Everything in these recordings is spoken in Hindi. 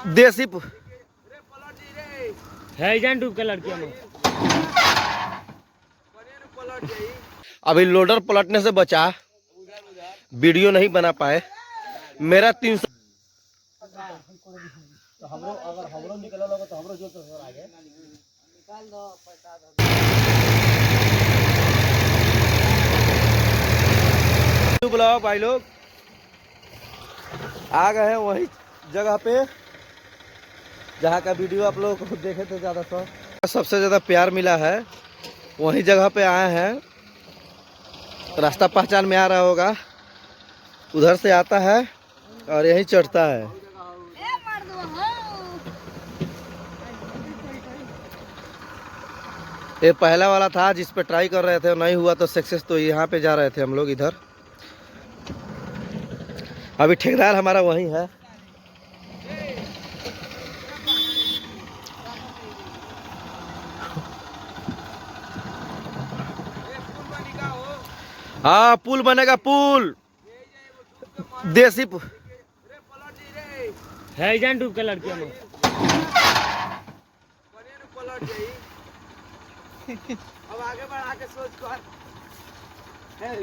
देसी है जान डूब के लड़कियां में। अभी लोडर पलटने से बचा, वीडियो नहीं बना पाए। मेरा 300 बुलाओ भाई लोग। आ गए हैं वही जगह पे जहाँ का वीडियो आप लोग को देखे थे ज़्यादा सबसे ज़्यादा प्यार मिला है। वही जगह पे आए हैं। रास्ता पहचान में आ रहा होगा, उधर से आता है और यही चढ़ता है। ये पहला वाला था जिस पे ट्राई कर रहे थे, नहीं हुआ तो सक्सेस, तो यहाँ पे जा रहे थे हम लोग इधर। अभी ठेकेदार हमारा वही है। हाँ पुल बनेगा, पुल देसी है जान डूब के लड़कियां में। अब आगे बढ़ा के सोच कर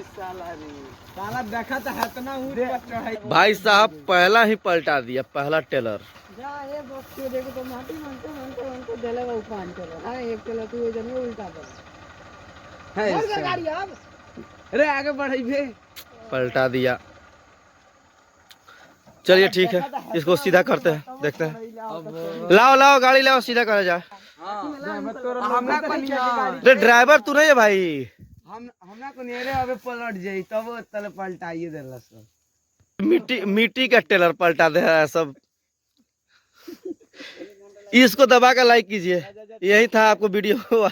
साला देखा तो है ना। भाई साहब पहला ही पलटा दिया, पहला टेलर। देखो तो माटी मानते जलेगा उपान चलो। हाँ एक चलो तू ये जन उल्टा कर गाड़ी अब। अरे आगे बढ़ाई भे पलटा दिया। चलिए ठीक है, इसको सीधा करते हैं, देखते हैं। लाओ लाओ गाड़ी लाओ, सीधा करा जाए। अरे ड्राइवर तू नहीं है भाई। हमरा को नेरे अबे पलट जाई तब तले पलटाइए देलस। मिट्टी का टेलर पलटा दे रहा है सब। इसको दबा कर लाइक कीजिए। यही था आपको वीडियो।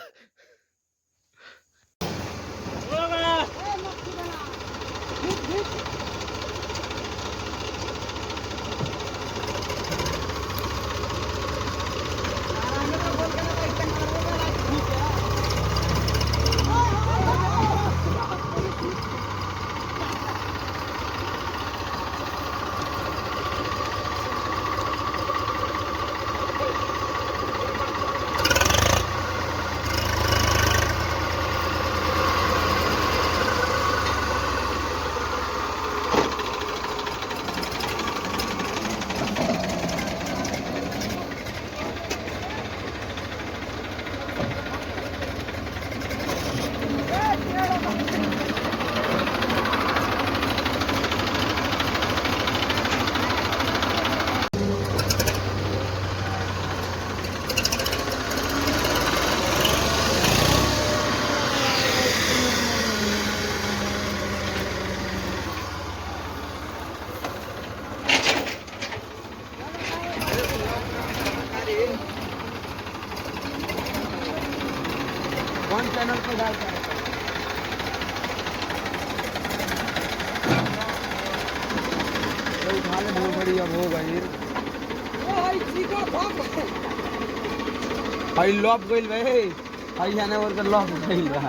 कौन चैनल पे डालता है? उठा ले बहुत बड़ी अब हो गई। भाई लॉप गइल भाई, भाई जाने और के लॉप गइल बा।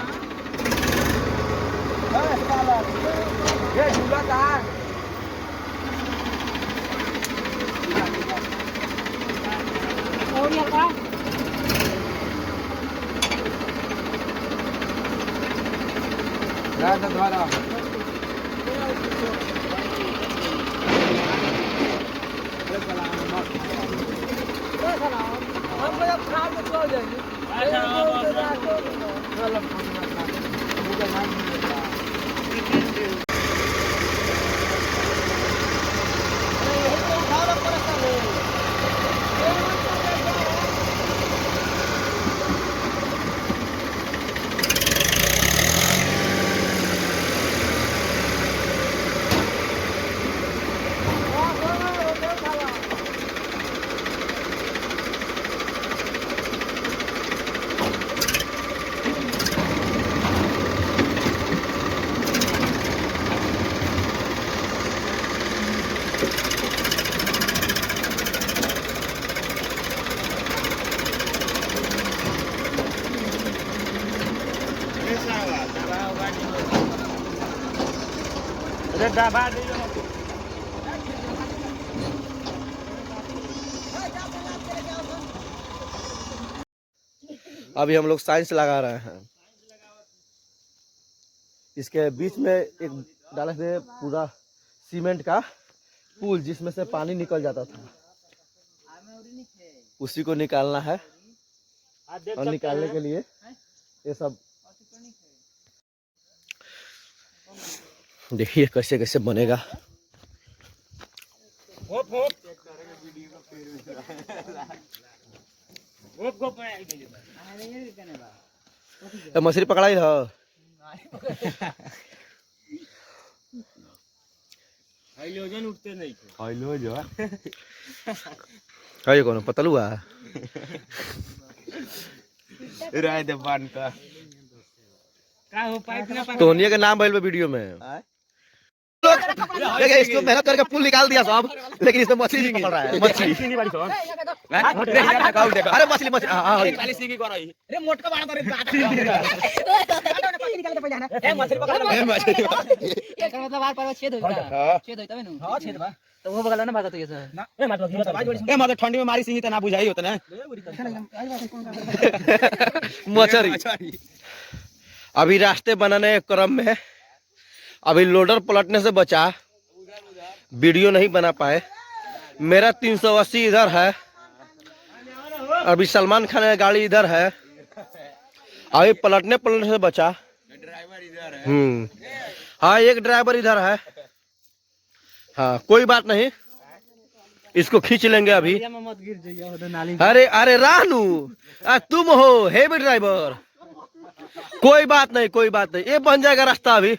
ये झूला कहां? और ये का रात द्वारा हम लोग खा के चल जाएंगे। दबा अभी हम लोग साइंस लगा रहे हैं। इसके बीच में एक डाले थे पूरा सीमेंट का पुल जिसमें से पानी निकल जाता था, उसी को निकालना है। और निकालने के लिए ये सब देखिए कैसे कैसे बनेगा। मछली पकड़ाई हो हाइलोजन उठते नहीं थे। है कौन पतलुआ राय दे बान का हो पाइप ना टोनिया के नाम भइल बा वीडियो में। देखिए इसको मेहनत करके पुल निकाल दिया सब, लेकिन इसमें मछली नहीं पकड़ रहा है। मछली अरे मछली मछली अरे मोटका बड़ा करे निकाल के पहले ना ए मछली पकड़ एकर मतलब आर पर छेद होइता, छेद होइता नु। हां छेद बा तो वो बगल ना बात तो ये सर ना ए मतलब ठंडी में मारी सिंही त ना बुझाई होता ना मछली। अभी रास्ते बनाने के क्रम में अभी लोडर पलटने से बचा, वीडियो नहीं बना पाए। मेरा 380 इधर है, अभी सलमान खान की गाड़ी इधर है, अभी पलटने से बचा। हाँ एक ड्राइवर इधर है। हाँ कोई बात नहीं, इसको खींच लेंगे अभी। मत गिर जाइए नाली। अरे अरे रानू तुम हो हेवी ड्राइवर। कोई बात नहीं कोई बात नहीं, ये बन जाएगा रास्ता अभी।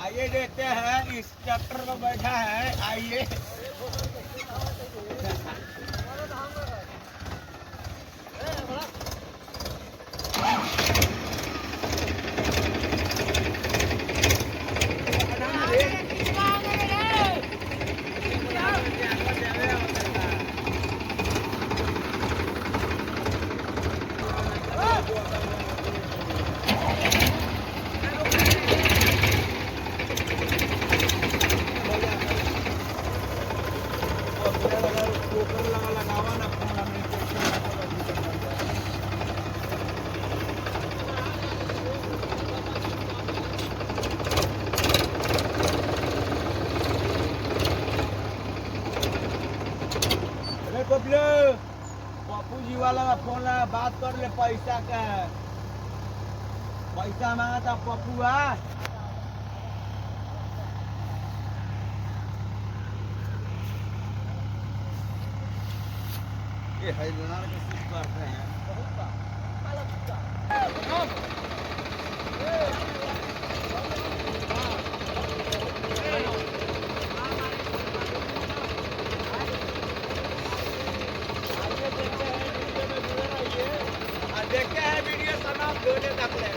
आइए देखते हैं इस ट्रैक्टर में बैठा है। आइए पप्पू जी वाला फोन बात कर ले, पैसा का पैसा मांगा था पप्पू। ये हैदराबाद के सिर्फ करते हैं। देखते हैं वीडियो समाप्त होने तक ले।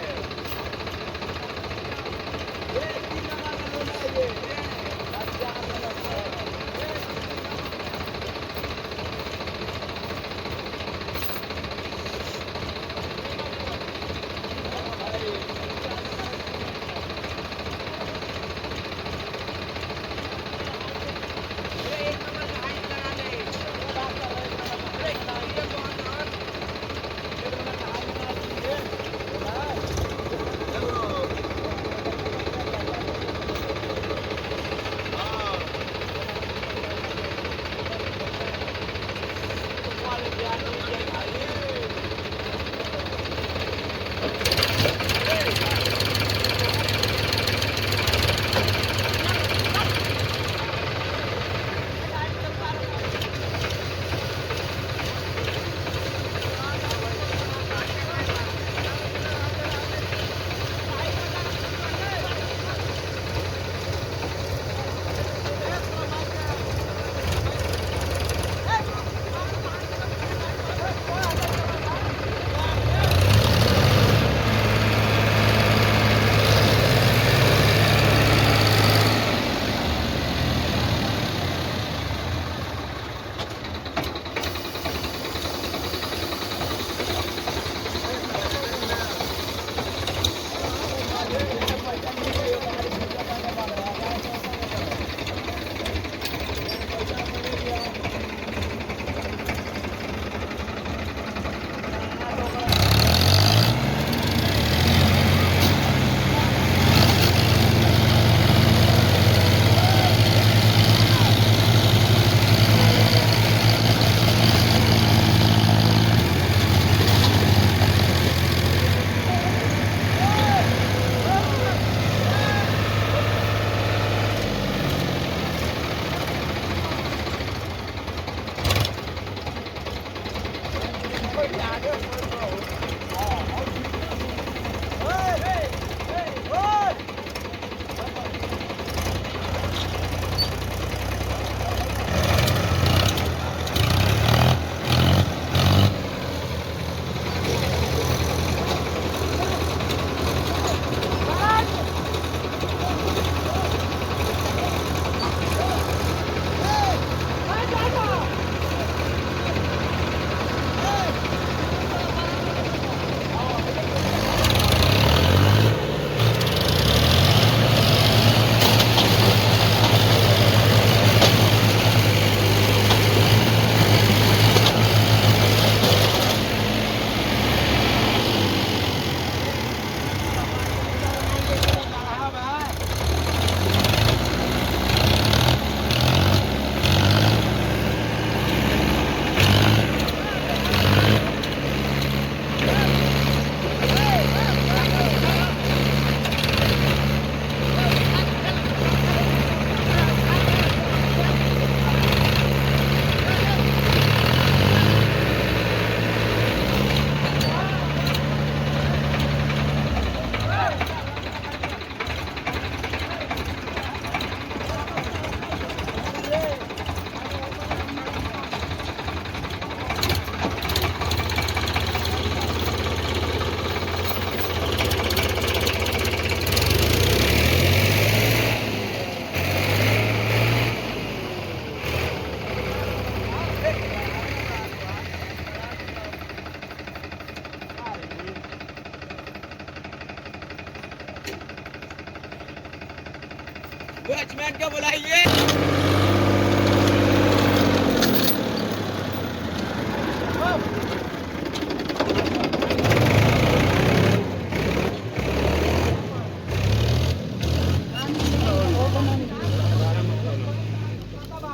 वॉचमैन को बुलाइए।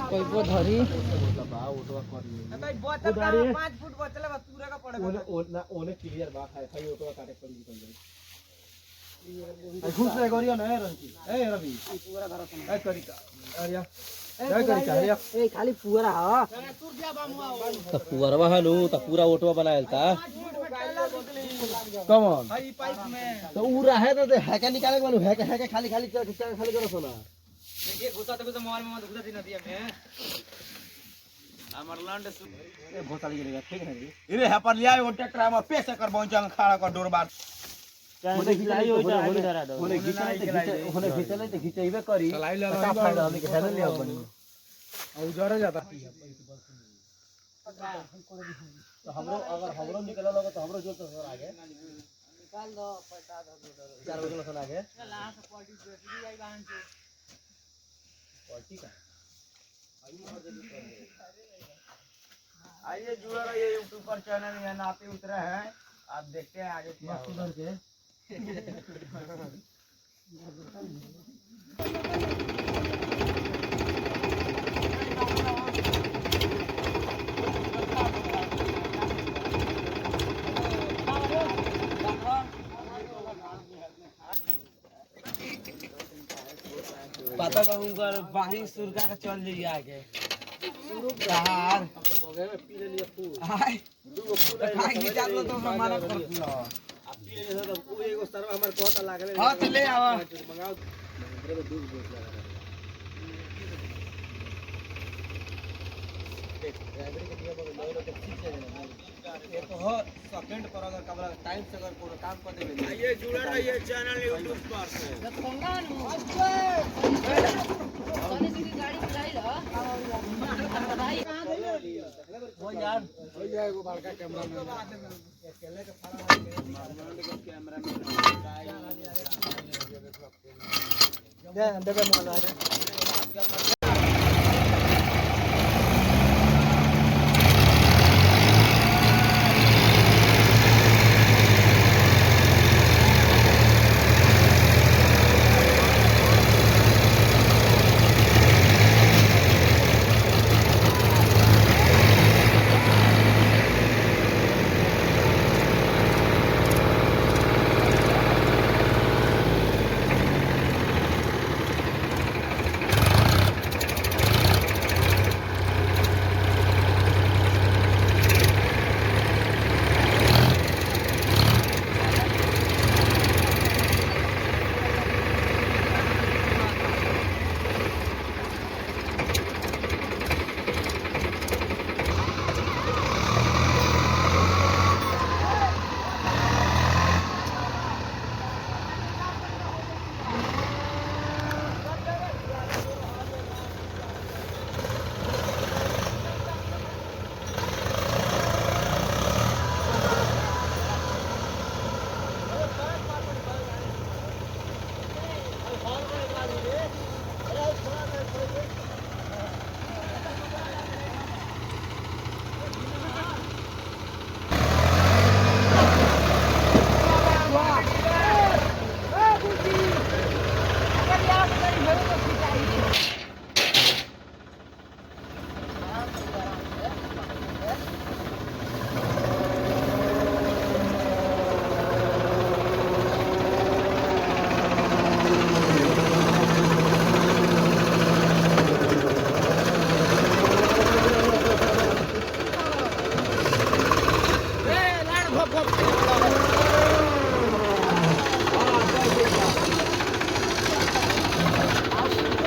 कोई वो धरी ओने क्लियर बा है भाई ऑटो काटे पड़ी निकल जाए खुश रह गोरिया ना रंकी ए रवि पूरा घर सुना ए करिका अरिया ए करिका अरिया ए खाली पूरा हां तो पुअरवा हनु तो पूरा ऑटो बनाएल ता कमन भाई पाइप में तो उ रहे तो है के निकाले वालू है के खाली खाली खाली करो सोना देखिए घुसा तो मोबाइल में घुसा दी नदिया में हमर लंड ए भोसाली के ठीक है जी इरे है पर लिया वो ट्रैक्टर में पैसे कर पहुंचा खाड़ा का डोर बार होने खिलाई हो जा होने खिचले तो खिचैबे करी का फायदा हमनी के है ले बनी और जरे जाता तो हमरो अगर हमरो निकल लगे तो हमरो जो तो आगे निकाल दो पटा दो चार बजे सुन आगे लास्ट पॉलिटिक्स बैटरी आई बहन से पलटी का आइए जुड़ा रहिए यूट्यूब पर चैनल में नाते उतरे हैं आप देखते हैं आगे क्या मस्त उधर के पता कहूंगा बाही सुरका का चल जाइए आगे यार पी ले लिया फूल हाय खाई की जात तो हमारा कर लो आप पी ले तो वो एगो सरवा हमर कोता लागले हां तो ले आवा मंगाओ दूध बेच लगा ड्राइवर के दिया बगल लोग के ठीक है ये तो हो सेकंड पर अगर कबला टाइम से अगर कोनो काम कर देबे आइए जुड़ा रहिए चैनल यूट्यूब पर से वो यार हो जाएगा बड़का कैमरा में अकेले के फड़ा कैमरा में दे देबे मोला रे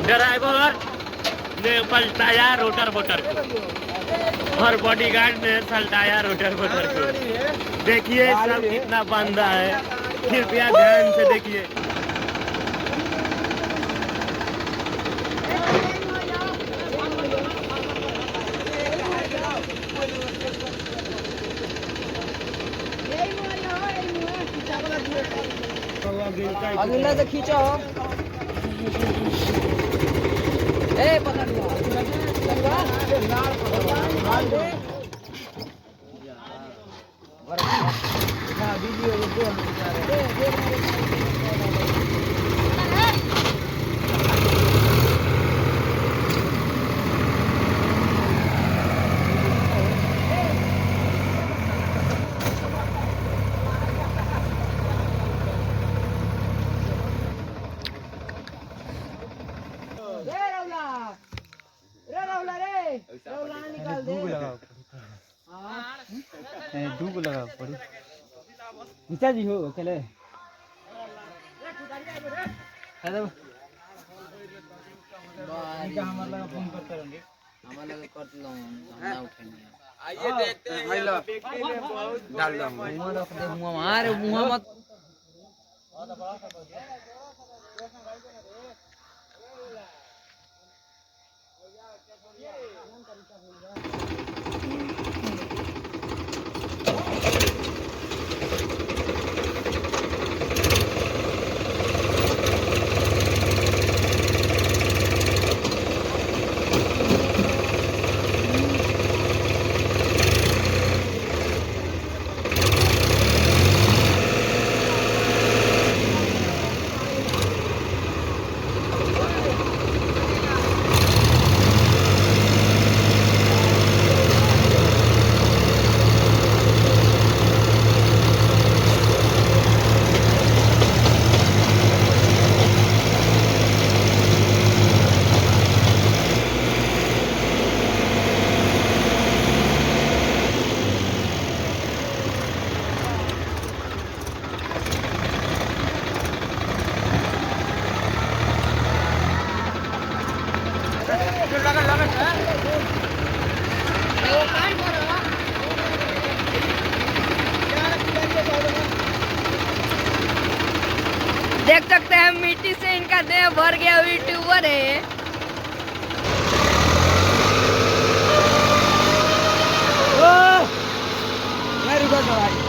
ड्राइवर ने पलटाया रोटर मोटर को और बॉडीगार्ड ने पलटाया रोटर मोटर को। देखिए सब कितना बंदा है, कृपया ध्यान से देखिए। अगला से खींचो ए पता नीचा जी हो चले हेलो हमारा फोन करते रहेंगे हमारा कर लो ना उठेंगे आइए देखते हैं भाई लोग डाल दो मुंह रख दे मुंह मारे मुंह मत देख सकते हैं मिट्टी से इनका देह भर गया यूट्यूबर है मैं रुका भाई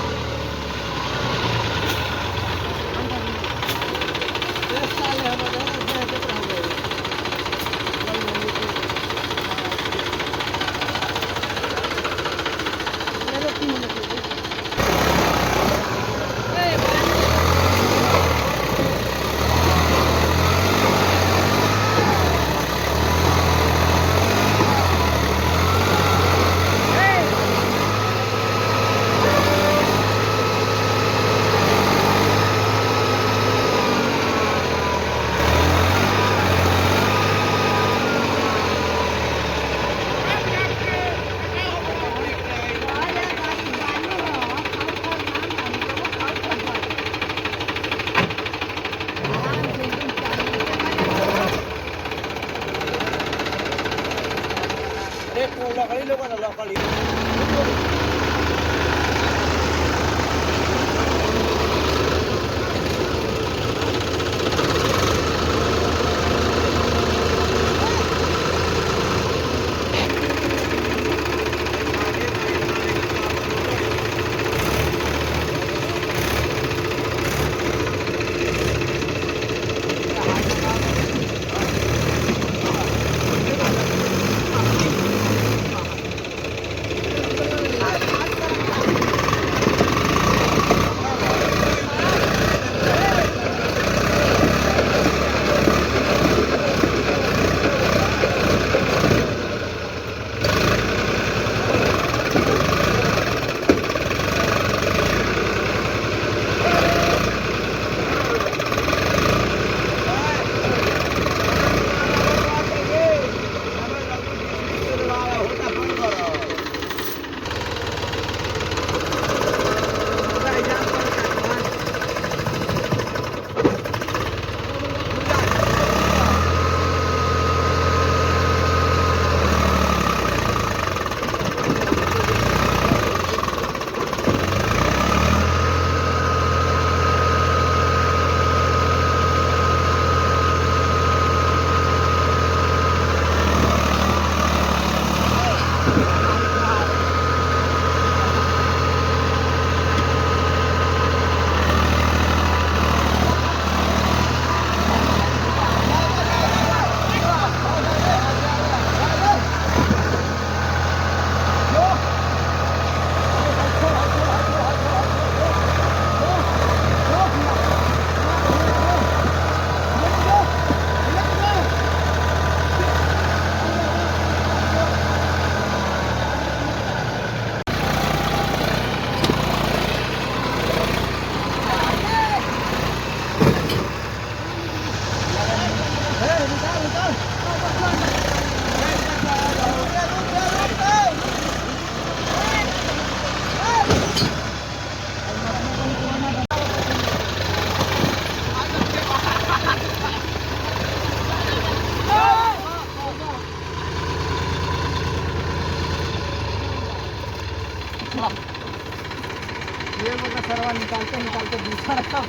ये मतलब सरवा निकालते निकालते दूसरा रखा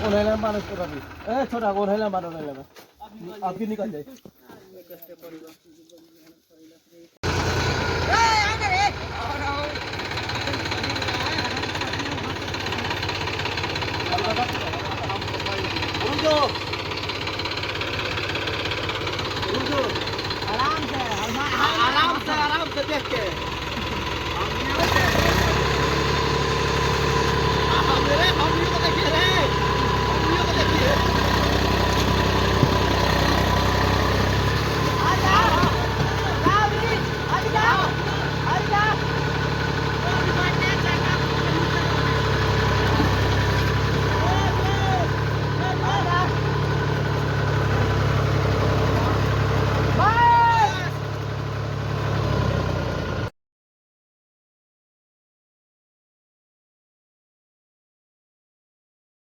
उन्हें मारो छोटा भी छोटा को उन्हें मारो नहीं लगा आपकी निकल जाए आराम से देख के